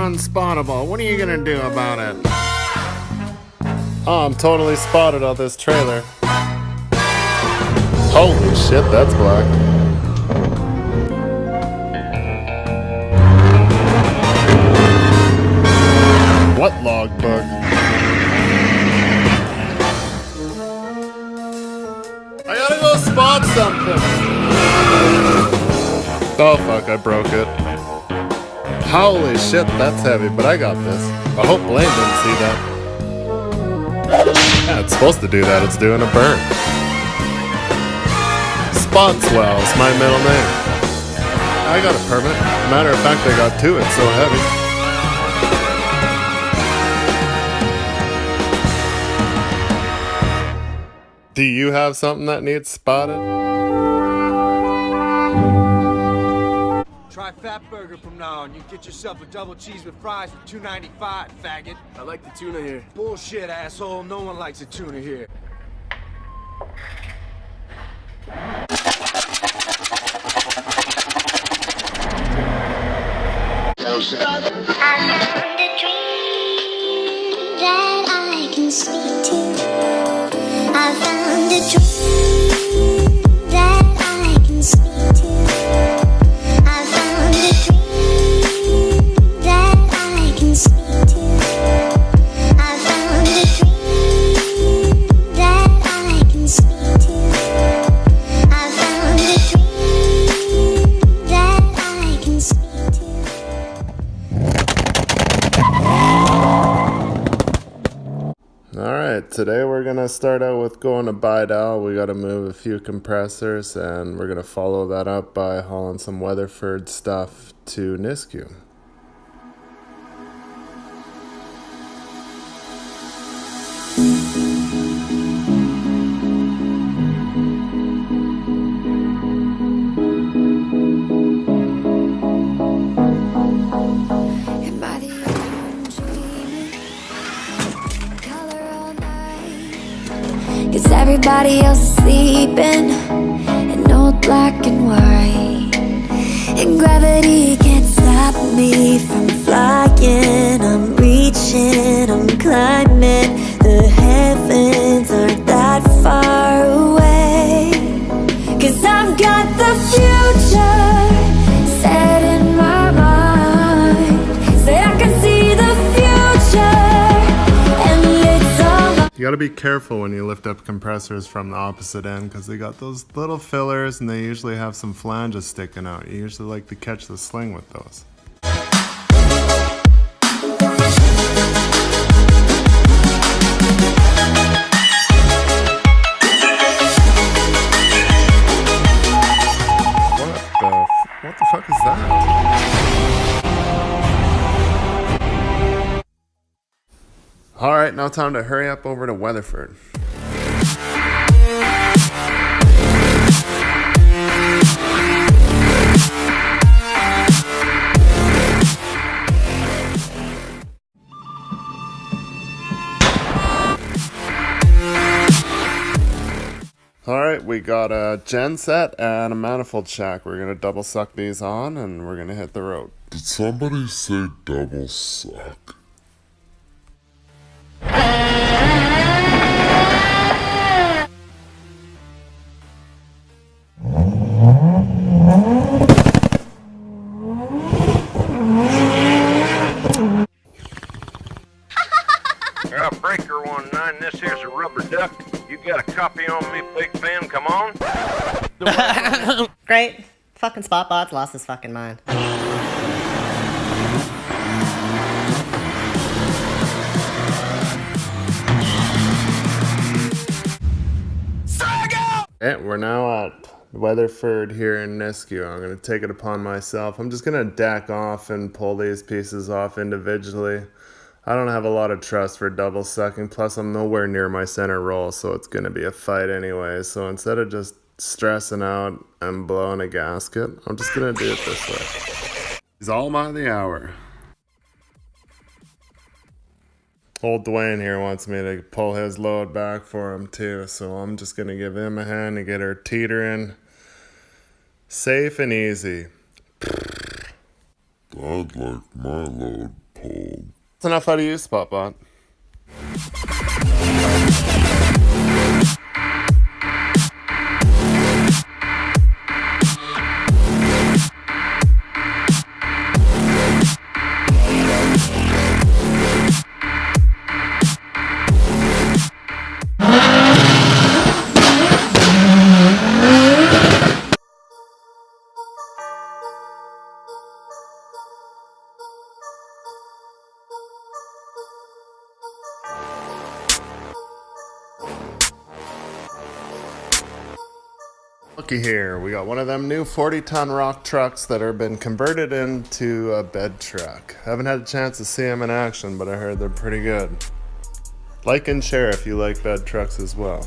unspottable. What are you gonna do about it? Oh, I'm totally spotted on this trailer. Holy shit, that's black. What logbook? I gotta go spot something. Oh fuck, I broke it. Holy shit, that's heavy, but I got this. I hope Blaine didn't see that. Yeah, it's supposed to do that, it's doing a burn. Spotswell's my middle name. I got a permit. Matter of fact, I got two, it's so heavy. Do you have something that needs spotted? Try Fat Burger from now on. You get yourself a double cheese with fries for $2.95, faggot. I like the tuna here. Bullshit, asshole. No one likes a tuna here. I found a dream that I can speak to. I found a dream that I can speak to. I found a dream that I can speak to. I found a dream that I can speak to. I found a dream that I can speak to. Alright, today we're gonna start out with going to Bidal. We gotta move a few compressors and we're gonna follow that up by hauling some Weatherford stuff to Nisku. Cause everybody else is sleeping in old black and white, and gravity can't stop me from flying. I'm reaching, I'm climbing. The heavens aren't that far away. Cause I've got the future set in my mind. Say I can see the future, and it's all my. You gotta be careful when you lift up compressors from the opposite end because they got those little fillers and they usually have some flanges sticking out. You usually like to catch the sling with those. What the fuck is that? Alright, now time to hurry up over to Weatherford. Alright, we got a gen set and a manifold shack. We're gonna double suck these on and we're gonna hit the road. Did somebody say double suck? Breaker 19, this here's a rubber duck. You got a copy on me, big fan? Come on. Great. Fucking Spotbot's lost his fucking mind. Okay, we're now at Weatherford here in Nisku. I'm going to take it upon myself. I'm just going to deck off and pull these pieces off individually. I don't have a lot of trust for double sucking, plus I'm nowhere near my center roll, so it's going to be a fight anyway. So instead of just stressing out and blowing a gasket, I'm just going to do it this way. He's all by the hour. Old Dwayne here wants me to pull his load back for him too, so I'm just going to give him a hand to get her teetering safe and easy. I'd like my load told. That's enough out of you, Spotbot. Looky here, we got one of them new 40-ton rock trucks that have been converted into a bed truck. Haven't had a chance to see them in action, but I heard they're pretty good. Like and share if you like bed trucks as well.